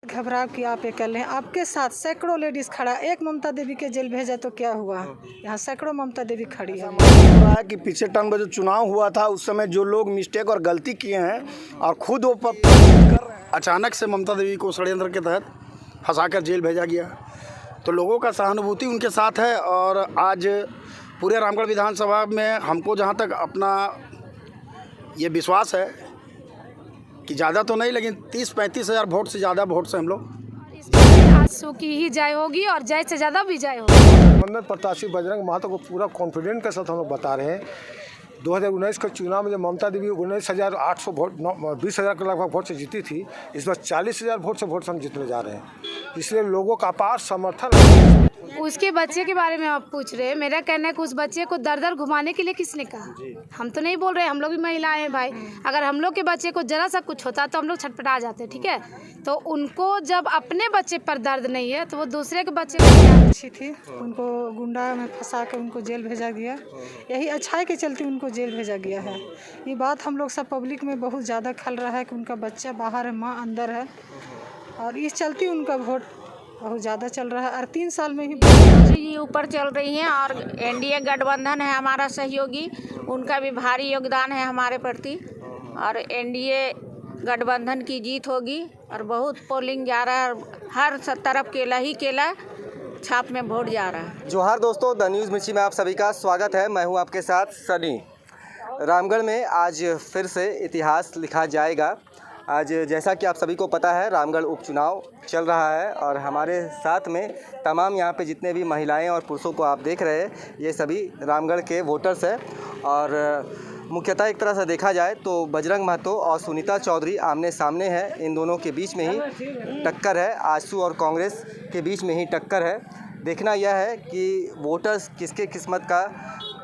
घबराव कि आप ये कर लें, आपके साथ सैकड़ों लेडीज खड़ा, एक ममता देवी के जेल भेजा तो क्या हुआ, यहाँ सैकड़ों ममता देवी खड़ी है। हो रहा है कि पिछले टर्म में जो चुनाव हुआ था उस समय जो लोग मिस्टेक और गलती किए हैं और खुद वो कर रहे हैं, अचानक से ममता देवी को षड्यंत्र के तहत फंसाकर जेल भेजा गया। तो लोगों का सहानुभूति उनके साथ है और आज पूरे रामगढ़ विधानसभा में हमको जहाँ तक अपना ये विश्वास है कि ज़्यादा तो नहीं लेकिन 30-35 हज़ार वोट से ज़्यादा वोट से हम लोग आंसू की ही जय होगी और जय से ज़्यादा भी जय होगी। गठबंधन प्रत्याशी बजरंग महतो को पूरा कॉन्फिडेंट के साथ हम लोग बता रहे हैं। 2019 के चुनाव में जब ममता देवी 19,800 वोट 20,000 के लगभग वोट से जीती थी, इस बार 40,000 वोट से हम जीतने जा रहे हैं। इसलिए लोगों का अपार समर्थन है। उसके बच्चे के बारे में आप पूछ रहे हैं, मेरा कहना है कि उस बच्चे को दर दर घुमाने के लिए किसने कहा? हम तो नहीं बोल रहे, हम लोग भी महिलाएं हैं भाई। अगर हम लोग के बच्चे को जरा सा कुछ होता तो हम लोग छटपटा जाते, ठीक है। तो उनको जब अपने बच्चे पर दर्द नहीं है तो वो दूसरे के बच्चे को क्या? अच्छी थी, उनको गुंडा में फंसा के उनको जेल भेजा गया, यही अच्छाई के चलते उनको जेल भेजा गया है। ये बात हम लोग सब पब्लिक में बहुत ज़्यादा खल रहा है कि उनका बच्चा बाहर है, माँ अंदर है, और इस चलते उनका वोट बहुत ज़्यादा चल रहा है। और 3 साल में ही जी ऊपर चल रही हैं और एनडीए गठबंधन है हमारा सहयोगी, उनका भी भारी योगदान है हमारे प्रति और एनडीए गठबंधन की जीत होगी और बहुत पोलिंग जा रहा है, हर तरफ केला ही केला छाप में वोट जा रहा है। जोहार दोस्तों, द न्यूज़ मिर्ची में आप सभी का स्वागत है। मैं हूं आपके साथ सनी। रामगढ़ में आज फिर से इतिहास लिखा जाएगा। आज जैसा कि आप सभी को पता है, रामगढ़ उपचुनाव चल रहा है और हमारे साथ में तमाम यहाँ पे जितने भी महिलाएं और पुरुषों को आप देख रहे हैं, ये सभी रामगढ़ के वोटर्स हैं। और मुख्यतः एक तरह से देखा जाए तो बजरंग महतो और सुनीता चौधरी आमने सामने हैं। इन दोनों के बीच में ही टक्कर है, आजसू और कांग्रेस के बीच में ही टक्कर है। देखना यह है कि वोटर्स किसके किस्मत का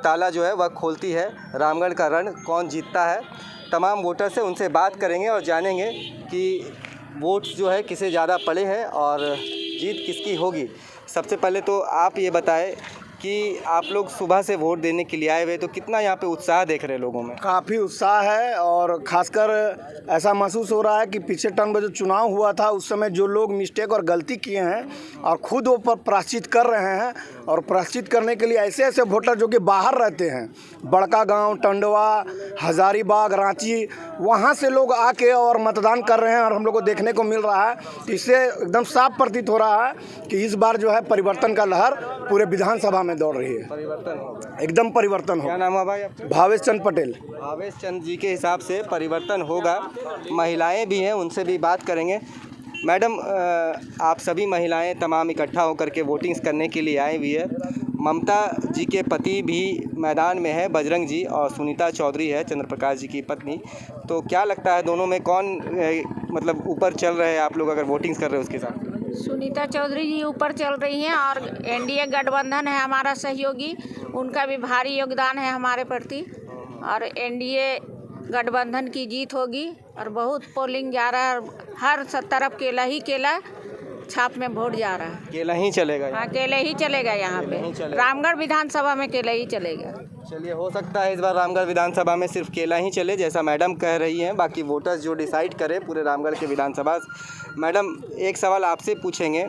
ताला जो है वह खोलती है, रामगढ़ का रण कौन जीतता है। तमाम वोटर से उनसे बात करेंगे और जानेंगे कि वोट जो है किसे ज़्यादा पड़े हैं और जीत किसकी होगी। सबसे पहले तो आप ये बताएं कि आप लोग सुबह से वोट देने के लिए आए हुए, तो कितना यहाँ पे उत्साह देख रहे हैं लोगों में? काफ़ी उत्साह है और ख़ासकर ऐसा महसूस हो रहा है कि पिछले टर्म में जो चुनाव हुआ था उस समय जो लोग मिस्टेक और गलती किए हैं और खुद वो पर प्रायश्चित कर रहे हैं, और प्रायश्चित करने के लिए ऐसे ऐसे वोटर जो कि बाहर रहते हैं, बड़का गांव, टंडवा, हज़ारीबाग, रांची, वहाँ से लोग आके और मतदान कर रहे हैं और हम लोग को देखने को मिल रहा है। इससे एकदम साफ प्रतीत हो रहा है कि इस बार जो है परिवर्तन का लहर पूरे विधानसभा में दौड़ रही है। परिवर्तन हो, एकदम परिवर्तन हो। क्या नाम है भाई आपका? भावेश चंद पटेल। भावेश चंद जी के हिसाब से परिवर्तन होगा। महिलाएं भी हैं, उनसे भी बात करेंगे। मैडम, आप सभी महिलाएं तमाम इकट्ठा होकर के वोटिंग्स करने के लिए आई हुई है। ममता जी के पति भी मैदान में है, बजरंग जी, और सुनीता चौधरी है चंद्र प्रकाश जी की पत्नी। तो क्या लगता है दोनों में कौन मतलब ऊपर चल रहे हैं आप लोग अगर वोटिंग्स कर रहे हो उसके साथ? सुनीता चौधरी जी ऊपर चल रही हैं और एनडीए गठबंधन है हमारा सहयोगी, उनका भी भारी योगदान है हमारे प्रति और एनडीए गठबंधन की जीत होगी और बहुत पोलिंग जा रहा है, हर तरफ केला ही केला छाप में वोट जा रहा है। केला ही चलेगा? हाँ, केले ही चलेगा यहाँ पे, रामगढ़ विधानसभा में केला ही चलेगा। चलिए, हो सकता है इस बार रामगढ़ विधानसभा में सिर्फ केला ही चले, जैसा मैडम कह रही हैं। बाकी वोटर्स जो डिसाइड करें पूरे रामगढ़ के विधानसभा। मैडम, एक सवाल आपसे पूछेंगे।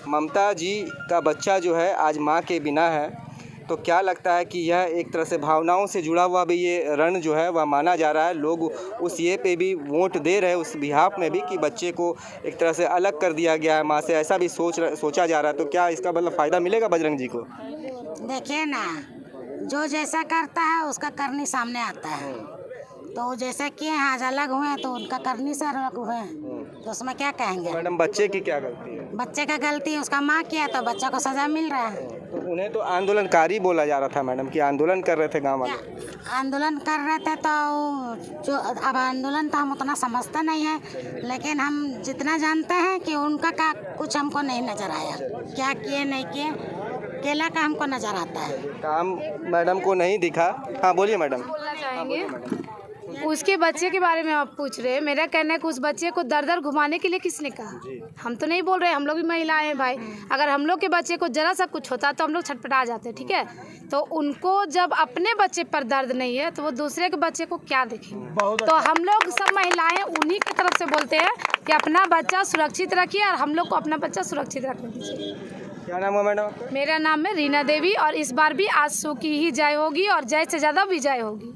ममता जी का बच्चा जो है आज माँ के बिना है, तो क्या लगता है कि यह एक तरह से भावनाओं से जुड़ा हुआ भी ये रण जो है वह माना जा रहा है? लोग उस ये पे भी वोट दे रहे हैं, उस बिहाफ में भी, कि बच्चे को एक तरह से अलग कर दिया गया है माँ से, ऐसा भी सोचा जा रहा है। तो क्या इसका मतलब फ़ायदा मिलेगा बजरंग जी को? देखिए ना, जो जैसा करता है उसका करनी सामने आता है। तो जैसा किए हैं आज अलग हुए हैं तो उनका करनी से अलग हुए हैं, तो उसमें क्या कहेंगे? मैडम, बच्चे की क्या गलती है? बच्चे का गलती है, उसका माँ किया तो बच्चा को सजा मिल रहा है। तो उन्हें तो आंदोलनकारी बोला जा रहा था मैडम, कि आंदोलन कर रहे थे गाँव वाले। आंदोलन कर रहे थे तो जो अब आंदोलन तो हम उतना समझते नहीं है, लेकिन हम जितना जानते हैं कि उनका का कुछ हमको नहीं नजर आया, क्या किए नहीं किए, केला का हमको नजर आता है। काम मैडम को नहीं दिखा। हाँ बोलिए मैडम। बोलना चाहेंगे उसके बच्चे के बारे में आप पूछ रहे हैं। मेरा कहना है कि उस बच्चे को दर दर घुमाने के लिए किसने कहा? हम तो नहीं बोल रहे, हम लोग भी महिलाएं हैं भाई। अगर हम लोग के बच्चे को जरा सा कुछ होता तो हम लोग छटपटा जाते, ठीक है। तो उनको जब अपने बच्चे पर दर्द नहीं है तो वो दूसरे के बच्चे को क्या देखेंगे? तो हम लोग सब महिलाएं उन्हीं की तरफ से बोलते हैं कि अपना बच्चा सुरक्षित रखिए और हम लोग को अपना बच्चा सुरक्षित रखने दीजिए। क्या नाम है मैडम आपका? मेरा नाम है रीना देवी और इस बार भी आंसू की ही जय होगी और जय से ज़्यादा विजय होगी।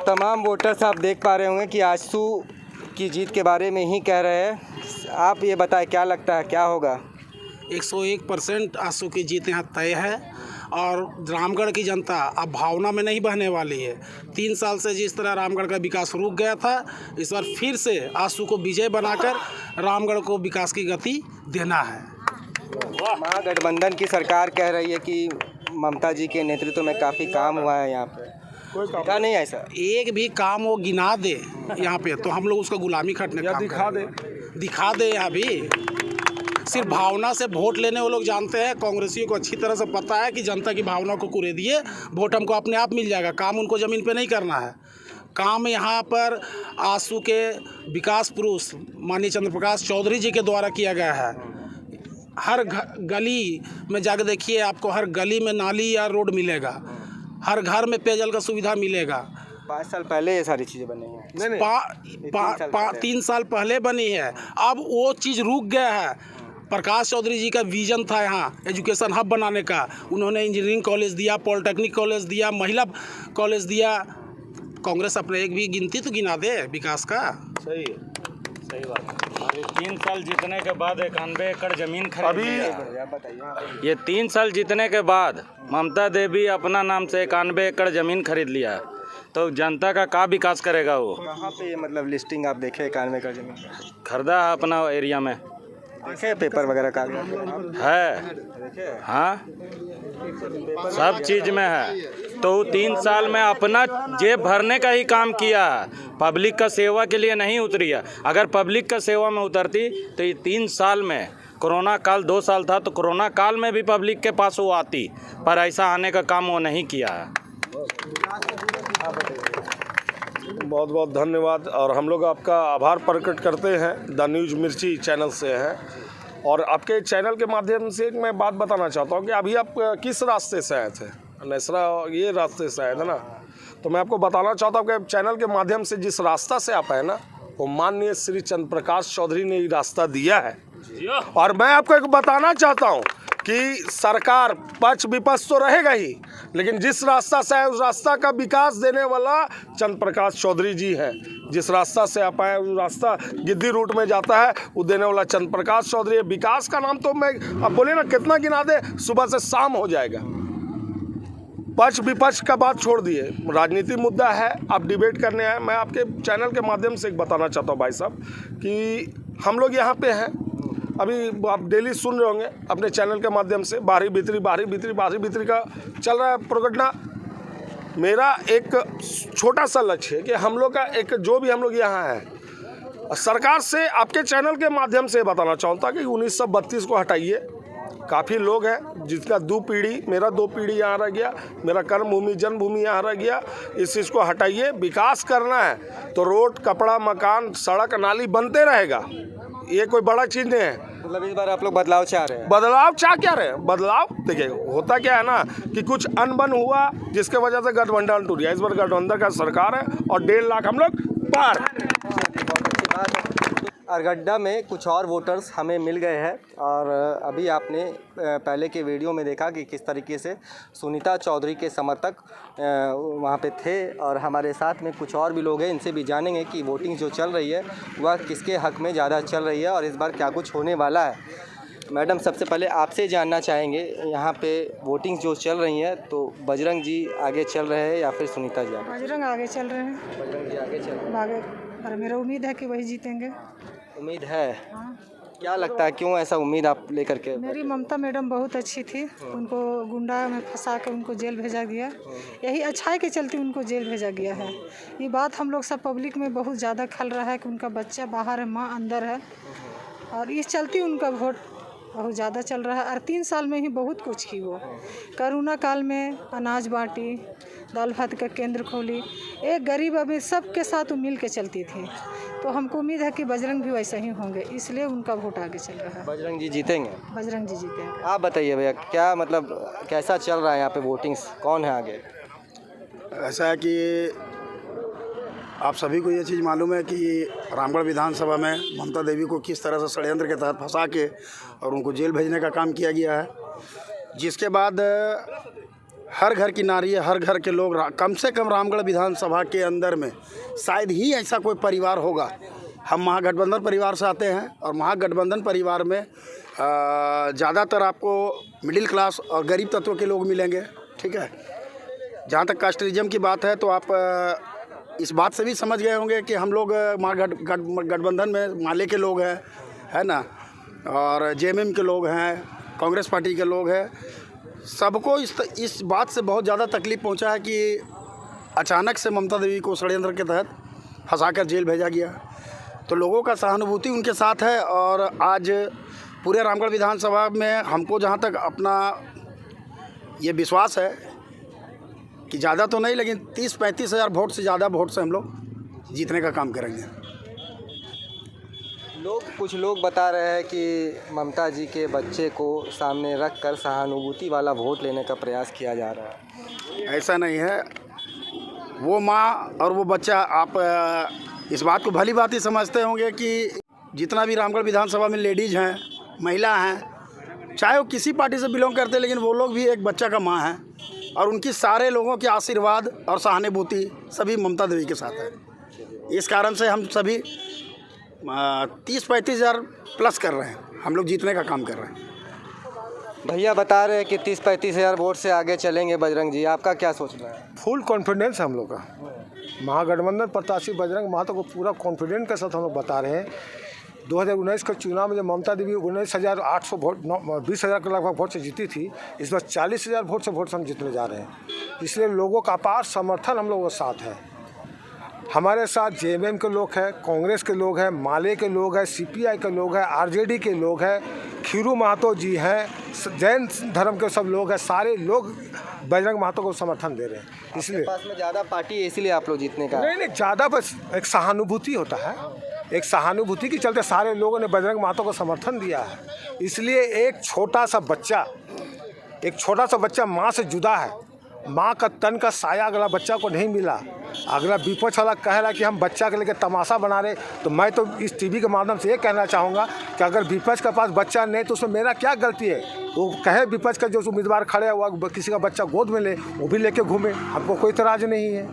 तमाम वोटर्स आप देख पा रहे होंगे कि आंसू की जीत के बारे में ही कह रहे हैं। आप ये बताएं क्या लगता है क्या होगा? 101% आंसू की जीत यहाँ तय है और रामगढ़ की जनता अब भावना में नहीं बहने वाली है। 3 साल से जिस तरह रामगढ़ का विकास रुक गया था, इस बार फिर से आंसू को विजय बनाकर रामगढ़ को विकास की गति देना है। महागठबंधन की सरकार कह रही है कि ममता जी के नेतृत्व में काफ़ी काम हुआ है यहाँ पे, कोई काम नहीं है ऐसा? एक भी काम वो गिना दे यहाँ पे तो हम लोग उसका गुलामी खटने का दिखा दे। यहाँ भी सिर्फ भावना से वोट लेने वो लोग जानते हैं। कांग्रेसियों को अच्छी तरह से पता है कि जनता की भावना को कुरे दिए वोट हमको अपने आप मिल जाएगा। काम उनको ज़मीन पे नहीं करना है। काम यहाँ पर आंसू के विकास पुरुष माननीय चंद्रप्रकाश चौधरी जी के द्वारा किया गया है। हर गली में जाकर देखिए, आपको हर गली में नाली या रोड मिलेगा, हर घर में पेयजल का सुविधा मिलेगा। 5 साल पहले ये सारी चीज़ें बनी हैं। 3 साल पहले बनी है। अब वो चीज़ रुक गया है। प्रकाश चौधरी जी का विजन था यहाँ एजुकेशन हब बनाने का। उन्होंने इंजीनियरिंग कॉलेज दिया, पॉलिटेक्निक कॉलेज दिया, महिला कॉलेज दिया। कांग्रेस अपने एक भी गिनती तो गिना दे विकास का। सही है, सही बात है। 3 साल जीतने के बाद 91 एकड़ जमीन खरीद लिया। ये 3 साल जीतने के बाद ममता देवी अपना नाम से 91 एकड़ जमीन खरीद लिया है, तो जनता का क्या विकास करेगा वो? कहाँ पे मतलब लिस्टिंग आप देखे 91 एकड़ जमीन खरीदा है अपना एरिया में? देखे पेपर वगैरह का है? हाँ, सब चीज़ में है। तो 3 साल में अपना जेब भरने का ही काम किया है, पब्लिक का सेवा के लिए नहीं उतरी है। अगर पब्लिक का सेवा में उतरती तो ये 3 साल में, कोरोना काल 2 साल था तो कोरोना काल में भी पब्लिक के पास वो आती, पर ऐसा आने का काम वो नहीं किया है। बहुत बहुत धन्यवाद और हम लोग आपका आभार प्रकट करते हैं। द न्यूज़ मिर्ची चैनल से हैं और आपके चैनल के माध्यम से एक मैं बात बताना चाहता हूँ कि अभी आप किस रास्ते से आए थे? नेसरा ये रास्ते से आए थे ना, तो मैं आपको बताना चाहता हूँ कि चैनल के माध्यम से जिस रास्ता से आप आए ना, वो माननीय श्री चंद्रप्रकाश चौधरी ने ये रास्ता दिया है। और मैं आपको एक बताना चाहता हूँ कि सरकार पक्ष विपक्ष तो रहेगा ही, लेकिन जिस रास्ता से है उस रास्ता का विकास देने वाला चंद्रप्रकाश चौधरी जी हैं। जिस रास्ता से आप आए उस रास्ता गिद्दी रूट में जाता है, वो देने वाला चंद्रप्रकाश चौधरी है। विकास का नाम तो मैं अब बोले ना कितना गिना दे, सुबह से शाम हो जाएगा। पक्ष विपक्ष का बात छोड़ दिए, राजनीति मुद्दा है, आप डिबेट करने आए। मैं आपके चैनल के माध्यम से एक बताना चाहता हूँ भाई साहब कि हम लोग यहाँ पे हैं। अभी आप डेली सुन रहे होंगे अपने चैनल के माध्यम से बाहरी भीतरी का चल रहा है प्रोगडना। मेरा एक छोटा सा लक्ष्य है कि हम लोग का एक जो भी हम लोग यहाँ हैं, सरकार से आपके चैनल के माध्यम से बताना चाहता कि 1932 को हटाइए। काफ़ी लोग हैं जिसका 2 पीढ़ी, मेरा 2 पीढ़ी यहाँ रह गया, मेरा कर्म भूमि जन्मभूमि यहाँ रह गया। इस चीज़ को हटाइए। विकास करना है तो रोड, कपड़ा, मकान, सड़क, नाली बनते रहेगा। ये कोई बड़ा चीज़ नहीं है। मतलब इस बार आप लोग बदलाव चाह रहे हैं? बदलाव चाह क्या रहे हैं? बदलाव देखिए होता क्या है ना कि कुछ अनबन हुआ जिसके वजह से गठबंधन टूट गया। इस बार गठबंधन का सरकार है और 1.5 लाख हम लोग पार। अरगड्डा में कुछ और वोटर्स हमें मिल गए हैं और अभी आपने पहले के वीडियो में देखा कि किस तरीके से सुनीता चौधरी के समर्थक वहाँ पे थे और हमारे साथ में कुछ और भी लोग हैं। इनसे भी जानेंगे कि वोटिंग जो चल रही है वह किसके हक में ज़्यादा चल रही है और इस बार क्या कुछ होने वाला है। मैडम, सबसे पहले आपसे जानना चाहेंगे, यहाँ पे वोटिंग जो चल रही है तो बजरंग जी आगे चल रहे हैं या फिर सुनीता जी? बजरंग आगे चल रहे हैं। बजरंग जी आगे चल रहे हैं आगे, और मेरा उम्मीद है कि वही जीतेंगे। उम्मीद है? हाँ। क्या लगता है क्यों ऐसा उम्मीद आप लेकर के? मेरी ममता मैडम बहुत अच्छी थी, उनको गुंडा में फंसा के उनको जेल भेजा गया। यही अच्छाई के चलते उनको जेल भेजा गया है। ये बात हम लोग सब पब्लिक में बहुत ज़्यादा खल रहा है कि उनका बच्चा बाहर है, माँ अंदर है, और इस चलते उनका वोट बहुत ज़्यादा चल रहा है। और 3 साल में ही बहुत कुछ की वो। कोरोना काल में अनाज बांटी, दाल भात का केंद्र खोली, एक गरीब अभी सबके साथ वो मिल के चलती थी। तो हमको उम्मीद है कि बजरंग भी वैसे ही होंगे, इसलिए उनका वोट आगे चल रहा है। बजरंग जी जीतेंगे? बजरंग जी जीतेंगे। आप बताइए भैया, क्या मतलब कैसा चल रहा है यहाँ पे वोटिंग, कौन है आगे? ऐसा है कि आप सभी को ये चीज़ मालूम है कि रामगढ़ विधानसभा में ममता देवी को किस तरह से षड्यंत्र के तहत फंसा के और उनको जेल भेजने का काम किया गया है, जिसके बाद हर घर की नारी, हर घर के लोग, कम से कम रामगढ़ विधानसभा के अंदर में शायद ही ऐसा कोई परिवार होगा। हम महागठबंधन परिवार से आते हैं और महागठबंधन परिवार में ज़्यादातर आपको मिडिल क्लास और गरीब तत्व के लोग मिलेंगे, ठीक है। जहाँ तक कास्टलिज्म की बात है तो आप इस बात से भी समझ गए होंगे कि हम लोग गठबंधन में माले के लोग हैं, है ना, और जेएमएम के लोग हैं, कांग्रेस पार्टी के लोग हैं। सबको इस बात से बहुत ज़्यादा तकलीफ़ पहुंचा है कि अचानक से ममता देवी को षड्यंत्र के तहत फंसाकर जेल भेजा गया। तो लोगों का सहानुभूति उनके साथ है। और आज पूरे रामगढ़ विधानसभा में हमको जहां तक अपना ये विश्वास है कि ज़्यादा तो नहीं, लेकिन 30-35 हज़ार वोट से ज़्यादा वोट से हम लोग जीतने का काम करेंगे। कुछ लोग बता रहे हैं कि ममता जी के बच्चे को सामने रख कर सहानुभूति वाला वोट लेने का प्रयास किया जा रहा है। ऐसा नहीं है। वो माँ और वो बच्चा, आप इस बात को भली भांति समझते होंगे कि जितना भी रामगढ़ विधानसभा में लेडीज़ हैं, महिला हैं, चाहे वो किसी पार्टी से बिलोंग करते हैं, लेकिन वो लोग भी एक बच्चा का माँ हैं और उनकी सारे लोगों के आशीर्वाद और सहानुभूति सभी ममता देवी के साथ है। इस कारण से हम सभी 30-35 हज़ार प्लस कर रहे हैं, हम लोग जीतने का काम कर रहे हैं। भैया बता रहे हैं कि 30-35 हज़ार वोट से आगे चलेंगे बजरंग जी, आपका क्या सोचना है? फुल कॉन्फिडेंस है हम लोग का। महागठबंधन प्रत्याशी बजरंग महतो को पूरा कॉन्फिडेंस के साथ हम लोग बता रहे हैं। 2019 के चुनाव में जब ममता देवी 19,800 वोट 20,000 के लगभग वोट से जीती थी, इस बार 40,000 वोट से हम जीतने जा रहे हैं। इसलिए लोगों का अपार समर्थन हम लोगों के साथ है। हमारे साथ जेएमएम के लोग हैं, कांग्रेस के लोग हैं, माले के लोग हैं, सीपीआई के लोग हैं, आरजेडी के लोग हैं, खीरू महतो जी हैं, जैन धर्म के सब लोग हैं। सारे लोग बजरंग महतो को समर्थन दे रहे हैं। इसलिए पास में ज़्यादा पार्टी है, इसीलिए आप लोग जीतने का? नहीं, ज़्यादा बस एक सहानुभूति होता है। एक सहानुभूति के चलते सारे लोगों ने बजरंग महतो को समर्थन दिया है। इसलिए एक छोटा सा बच्चा माँ से जुदा है। माँ का तन का साया अगला बच्चा को नहीं मिला। अगला विपक्ष वाला कह रहा है कि हम बच्चा के लेकर तमाशा बना रहे, तो मैं तो इस टीवी के माध्यम से ये कहना चाहूँगा कि अगर विपक्ष के पास बच्चा नहीं तो उसमें मेरा क्या गलती है। वो कहे विपक्ष का जो उम्मीदवार खड़े हुआ किसी का बच्चा गोद में ले, वो भी लेके घूमे, हमको कोई इतराज नहीं है।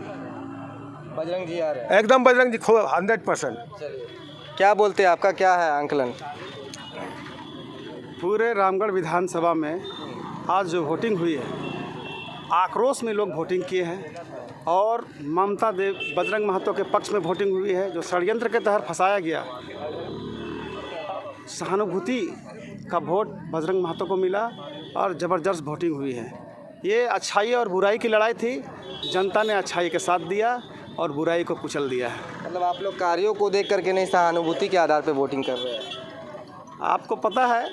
बजरंग जी आ रहे हैं? एकदम बजरंग जी 100%। क्या बोलते हैं, आपका क्या है आंकलन? पूरे रामगढ़ विधानसभा में आज जो वोटिंग हुई है, आक्रोश में लोग वोटिंग किए हैं और ममता देव बजरंग महतो के पक्ष में वोटिंग हुई है। जो षड्यंत्र के तहत फंसाया गया, सहानुभूति का वोट बजरंग महतो को मिला और ज़बरदस्त वोटिंग हुई है। ये अच्छाई और बुराई की लड़ाई थी। जनता ने अच्छाई के साथ दिया और बुराई को कुचल दिया है। मतलब आप लोग कार्यों को देख करके नहीं, सहानुभूति के आधार पर वोटिंग कर रहे हैं? आपको पता है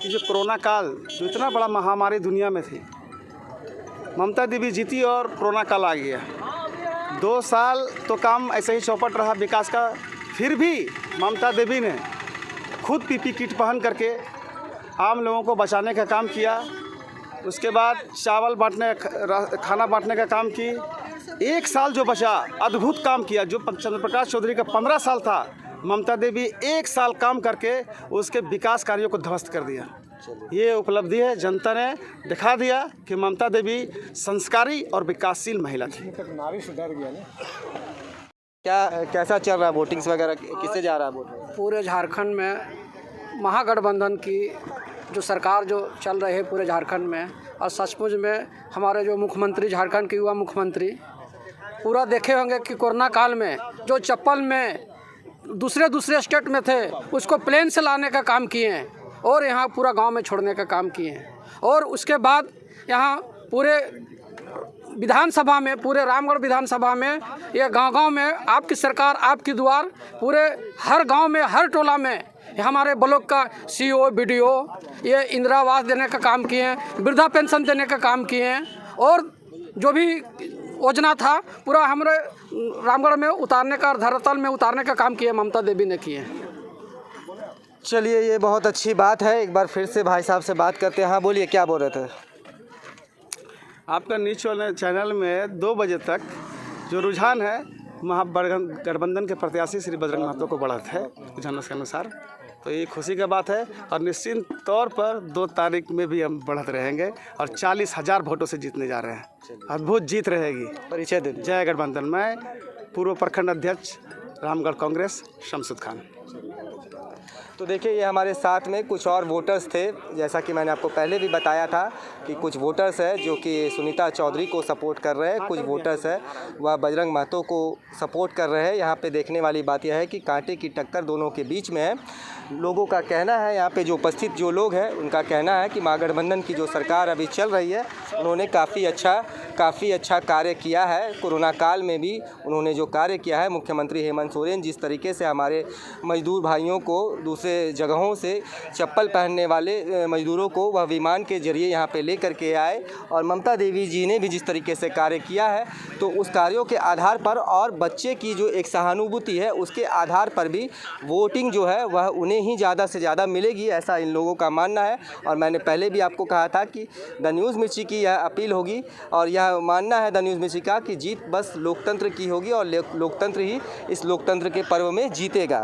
कि जो कोरोना काल, जो इतना बड़ा महामारी दुनिया में थी, ममता देवी जीती और कोरोना काल आ गया। 2 साल तो काम ऐसे ही चौपट रहा विकास का, फिर भी ममता देवी ने खुद पीपी किट पहन करके आम लोगों को बचाने का काम किया। उसके बाद चावल बांटने, खाना बांटने का काम की। 1 साल जो बचा, अद्भुत काम किया। जो चंद्र प्रकाश चौधरी का 15 साल था, ममता देवी 1 साल काम करके उसके विकास कार्यों को ध्वस्त कर दिया। ये उपलब्धि है। जनता ने दिखा दिया कि ममता देवी संस्कारी और विकासशील महिला थी। नारी से डर गया ना। क्या कैसा चल रहा है वोटिंग्स वगैरह, किससे जा रहा है वोट? पूरे झारखंड में महागठबंधन की जो सरकार जो चल रही है पूरे झारखंड में, और सचमुच में हमारे जो मुख्यमंत्री, झारखंड के युवा मुख्यमंत्री, पूरा देखे होंगे कि कोरोना काल में जो चप्पल में दूसरे स्टेट में थे उसको प्लेन से लाने का काम किए हैं और यहाँ पूरा गांव में छोड़ने का काम किए हैं। और उसके बाद यहाँ पूरे विधानसभा में, पूरे रामगढ़ विधानसभा में, ये गांव-गांव में आपकी सरकार आपकी द्वार, पूरे हर गांव में, हर टोला में हमारे ब्लॉक का CO BDO ये इंदिरा आवास देने का काम किए हैं, वृद्धा पेंशन देने का काम किए हैं, और जो भी योजना था पूरा हमारे रामगढ़ में उतारने का, धरातल में उतारने का काम किया ममता देवी ने किए। चलिए, ये बहुत अच्छी बात है। एक बार फिर से भाई साहब से बात करते हैं। हाँ बोलिए, क्या बोल रहे थे? आपका न्यूज चैनल में 2 बजे तक जो रुझान है महागठबंधन के प्रत्याशी श्री बजरंग महतो को बढ़त है रुझान के अनुसार, तो ये खुशी का बात है। और निश्चित तौर पर 2 तारीख में भी हम बढ़त रहेंगे और 40,000 वोटों से जीतने जा रहे हैं। अद्भुत जीत रहेगी। परिचय दे दीजिए। जय गठबंधन। मैं पूर्व प्रखंड अध्यक्ष रामगढ़ कांग्रेस शमसुद खान। तो देखिए, ये हमारे साथ में कुछ और वोटर्स थे। जैसा कि मैंने आपको पहले भी बताया था कि कुछ वोटर्स हैं जो कि सुनीता चौधरी को सपोर्ट कर रहे हैं, कुछ वोटर्स हैं वह बजरंग महतो को सपोर्ट कर रहे हैं। यहाँ पे देखने वाली बात यह है कि कांटे की टक्कर दोनों के बीच में है। लोगों का कहना है, यहाँ पे जो उपस्थित जो लोग हैं उनका कहना है कि महागठबंधन की जो सरकार अभी चल रही है उन्होंने काफ़ी अच्छा कार्य किया है। कोरोना काल में भी उन्होंने जो कार्य किया है, मुख्यमंत्री हेमंत सोरेन जिस तरीके से हमारे मजदूर भाइयों को दूसरे जगहों से चप्पल पहनने वाले मजदूरों को वह विमान के जरिए यहाँ पे लेकर के आए, और ममता देवी जी ने भी जिस तरीके से कार्य किया है, तो उस कार्यों के आधार पर और बच्चे की जो एक सहानुभूति है उसके आधार पर भी वोटिंग जो है वह उन्हें ही ज़्यादा से ज़्यादा मिलेगी, ऐसा इन लोगों का मानना है। और मैंने पहले भी आपको कहा था कि द न्यूज़ मिर्ची की यह अपील होगी और यह मानना है द न्यूज़ मिर्ची का कि जीत बस लोकतंत्र की होगी और लोकतंत्र ही इस लोकतंत्र के पर्व में जीतेगा।